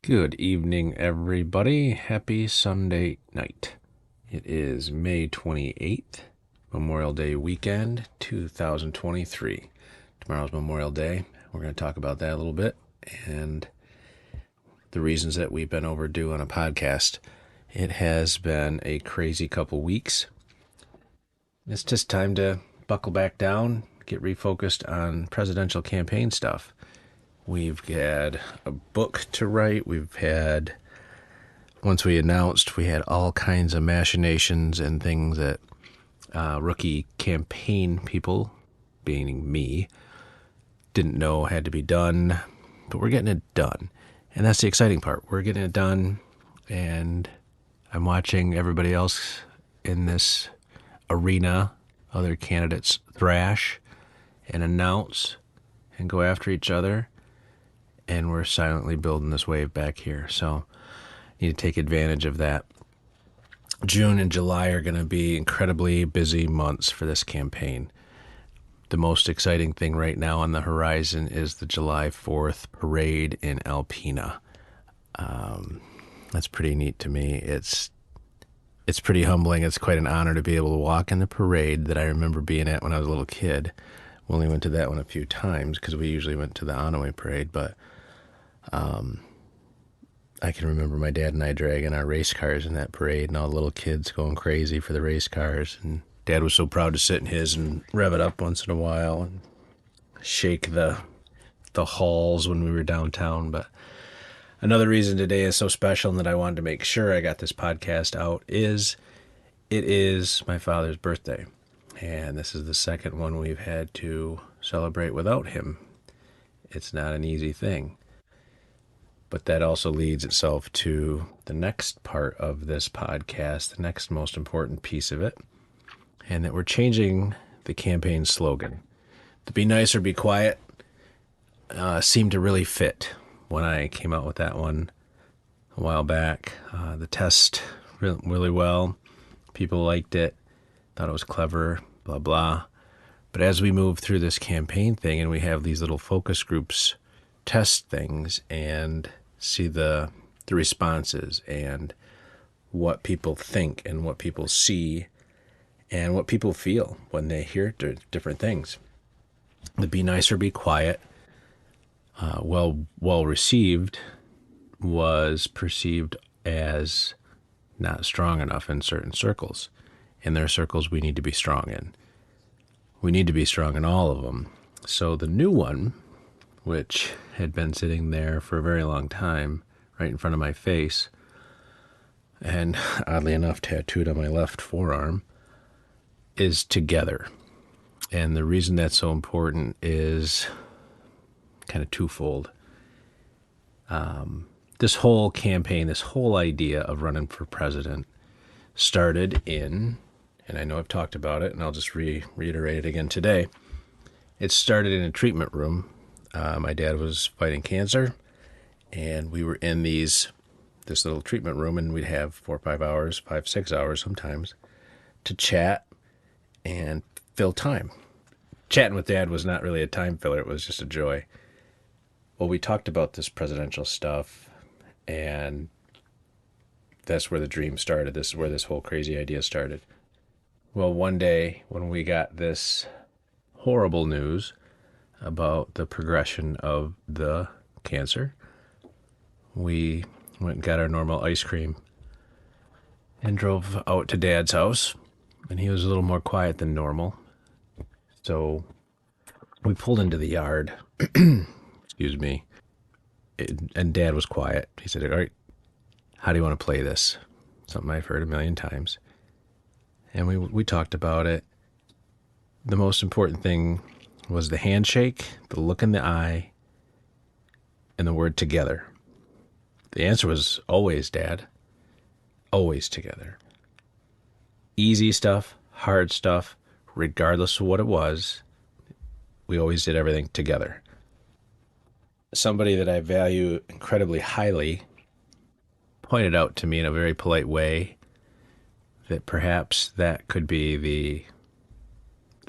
Good evening, everybody. Happy Sunday night. It is May 28th, Memorial Day weekend, 2023. Tomorrow's Memorial Day. We're going to talk about that a little bit and the reasons that we've been overdue on a podcast. It has been a crazy couple weeks. It's just time to buckle back down, get refocused on presidential campaign stuff. We've had a book to write. Once we announced, we had all kinds of machinations and things that rookie campaign people, being me, didn't know had to be done. But we're getting it done. And that's the exciting part. We're getting it done, and I'm watching everybody else in this arena, other candidates thrash and announce and go after each other. And we're silently building this wave back here. So you need to take advantage of that. June and July are going to be incredibly busy months for this campaign. The most exciting thing right now on the horizon is the July 4th parade in Alpena. That's pretty neat to me. It's pretty humbling. It's quite an honor to be able to walk in the parade that I remember being at when I was a little kid. We only went to that one a few times because we usually went to the Onaway parade, but I can remember my dad and I dragging our race cars in that parade and all the little kids going crazy for the race cars. And Dad was so proud to sit in his and rev it up once in a while and shake the halls when we were downtown. But another reason today is so special and that I wanted to make sure I got this podcast out is it is my father's birthday. And this is the second one we've had to celebrate without him. It's not an easy thing. But that also leads itself to the next part of this podcast, the next most important piece of it, and that we're changing the campaign slogan. The Be Nice or Be Quiet seemed to really fit when I came out with that one a while back. The test really well. People liked it, thought it was clever, blah, blah. But as we move through this campaign thing and we have these little focus groups test things and see the responses and what people think and what people see and what people feel when they hear different things. The Be Nice or Be Quiet, well received, was perceived as not strong enough in certain circles. In their circles we need to be strong in. We need to be strong in all of them. So the new one, which had been sitting there for a very long time, right in front of my face, and oddly enough tattooed on my left forearm, is Together. And the reason that's so important is kind of twofold. This whole campaign, this whole idea of running for president started in, and I know I've talked about it, and I'll just reiterate it again today. It started in a treatment room. My dad was fighting cancer, and we were in this little treatment room, and we'd have 4 or 5 hours, 5, 6 hours sometimes, to chat and fill time. Chatting with Dad was not really a time filler. It was just a joy. Well, we talked about this presidential stuff, and that's where the dream started. This is where this whole crazy idea started. Well, one day when we got this horrible news about the progression of the cancer, we went and got our normal ice cream and drove out to Dad's house, and he was a little more quiet than normal. So we pulled into the yard, excuse me, and Dad was quiet. He said, all right, how do you want to play this? Something I've heard a million times. And we talked about it. The most important thing was the handshake, the look in the eye, and the word together. The answer was always, Dad. Always together. Easy stuff, hard stuff, regardless of what it was, we always did everything together. Somebody that I value incredibly highly pointed out to me in a very polite way that perhaps that could be the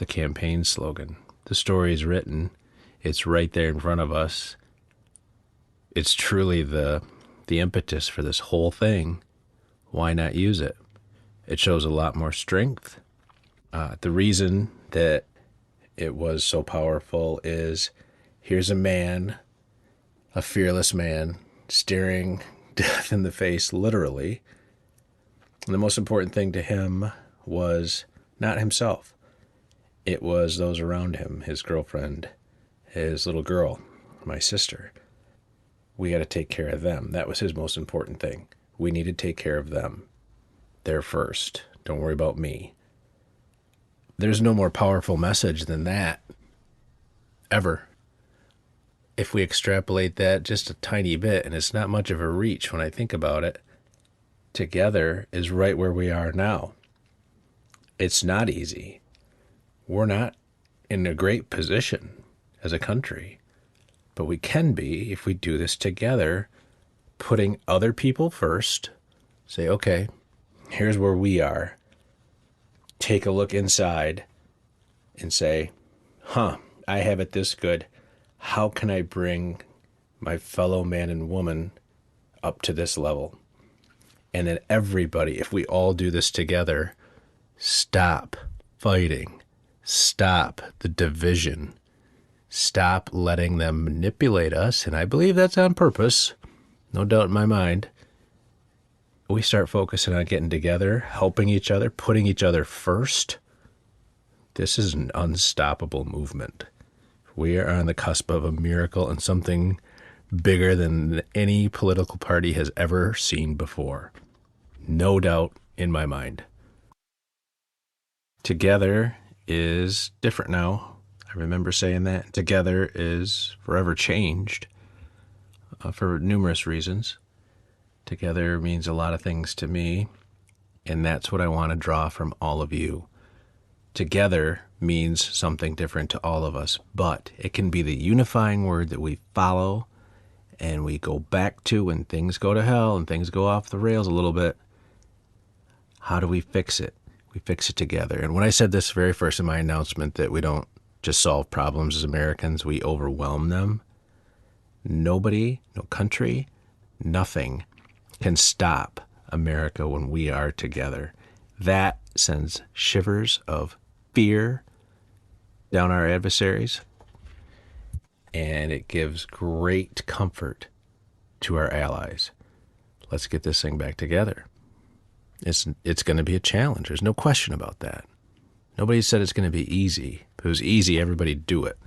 campaign slogan. The story is written. It's right there in front of us. It's truly the the impetus for this whole thing, why not use it? It shows a lot more strength. The reason that it was so powerful is here's a man, a fearless man, staring death in the face, literally. And the most important thing to him was not himself. It was those around him, his girlfriend, his little girl, my sister. We got to take care of them. That was his most important thing. We need to take care of them. They're first. Don't worry about me. There's no more powerful message than that, ever. If we extrapolate that just a tiny bit, and it's not much of a reach when I think about it, together is right where we are now. It's not easy. We're not in a great position as a country, but we can be if we do this together, putting other people first. Say, okay, here's where we are. Take a look inside and say, I have it this good. How can I bring my fellow man and woman up to this level? And then everybody, if we all do this together, stop fighting. Stop the division. Stop letting them manipulate us. And I believe that's on purpose. No doubt in my mind. We start focusing on getting together, helping each other, putting each other first. This is an unstoppable movement. We are on the cusp of a miracle and something bigger than any political party has ever seen before. No doubt in my mind. Together is different now. I remember saying that. Together is forever changed for numerous reasons. Together means a lot of things to me, and that's what I want to draw from all of you. Together means something different to all of us, but it can be the unifying word that we follow and we go back to when things go to hell and things go off the rails a little bit. How do we fix it? We fix it together. And when I said this very first in my announcement that we don't just solve problems as Americans, we overwhelm them. Nobody, no country, nothing can stop America when we are together. That sends shivers of fear down our adversaries, and it gives great comfort to our allies. Let's get this thing back together. It's going to be a challenge. There's no question about that. Nobody said it's going to be easy. If it was easy, everybody'd do it.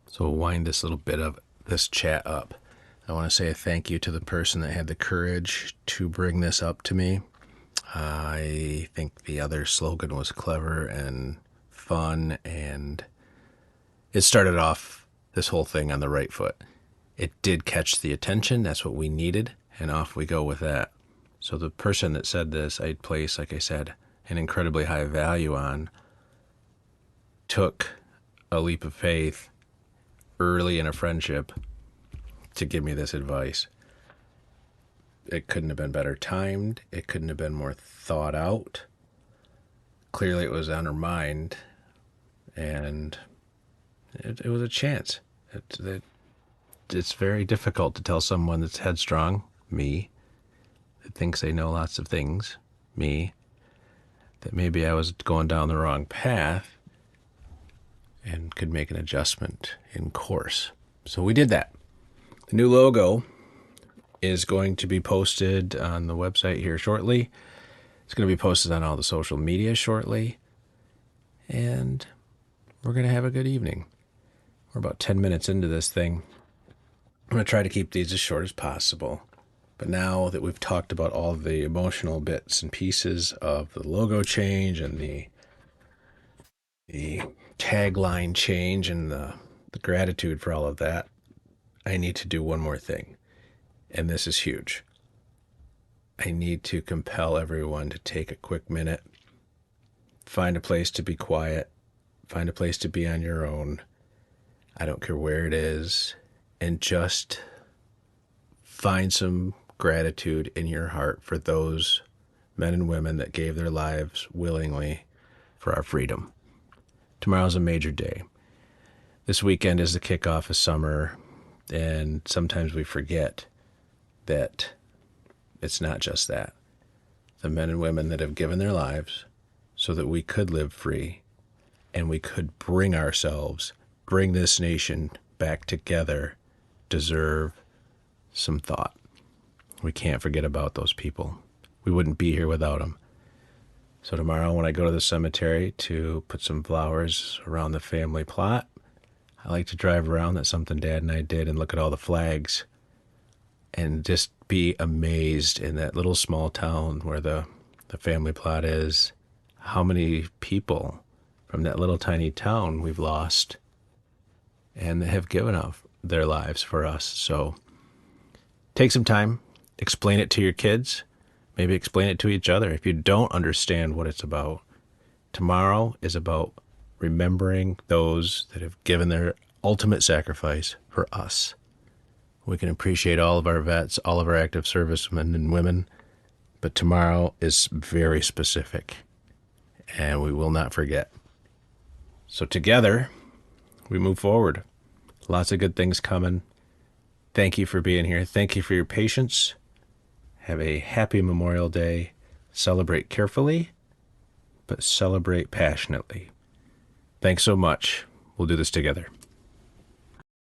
So we'll wind this little bit of this chat up. I want to say a thank you to the person that had the courage to bring this up to me. I think the other slogan was clever and fun, and it started off this whole thing on the right foot. It did catch the attention. That's what we needed, and off we go with that. So the person that said this, I'd place, like I said, an incredibly high value on, took a leap of faith early in a friendship to give me this advice. It couldn't have been better timed. It couldn't have been more thought out. Clearly it was on her mind, and it was a chance. It's very difficult to tell someone that's headstrong, me, that thinks they know lots of things, me, that maybe I was going down the wrong path and could make an adjustment in course. So we did that. The new logo is going to be posted on the website here shortly. It's going to be posted on all the social media shortly. And we're going to have a good evening. We're about 10 minutes into this thing. I'm going to try to keep these as short as possible. But now that we've talked about all the emotional bits and pieces of the logo change and the tagline change and the gratitude for all of that, I need to do one more thing. And this is huge. I need to compel everyone to take a quick minute, find a place to be quiet, find a place to be on your own. I don't care where it is, and just find some gratitude in your heart for those men and women that gave their lives willingly for our freedom. Tomorrow's a major day. This weekend is the kickoff of summer, and sometimes we forget that it's not just that. The men and women that have given their lives so that we could live free and we could bring this nation back together, deserve some thought. We can't forget about those people. We wouldn't be here without them. So tomorrow when I go to the cemetery to put some flowers around the family plot, I like to drive around. That's something Dad and I did, and look at all the flags and just be amazed in that little small town where the family plot is, how many people from that little tiny town we've lost and have given up their lives for us. So take some time, explain it to your kids, maybe explain it to each other. If you don't understand what it's about, tomorrow is about remembering those that have given their ultimate sacrifice for us. We can appreciate all of our vets, all of our active servicemen and women, but tomorrow is very specific, and we will not forget. So together, we move forward. Lots of good things coming. Thank you for being here. Thank you for your patience. Have a happy Memorial Day. Celebrate carefully, but celebrate passionately. Thanks so much. We'll do this together.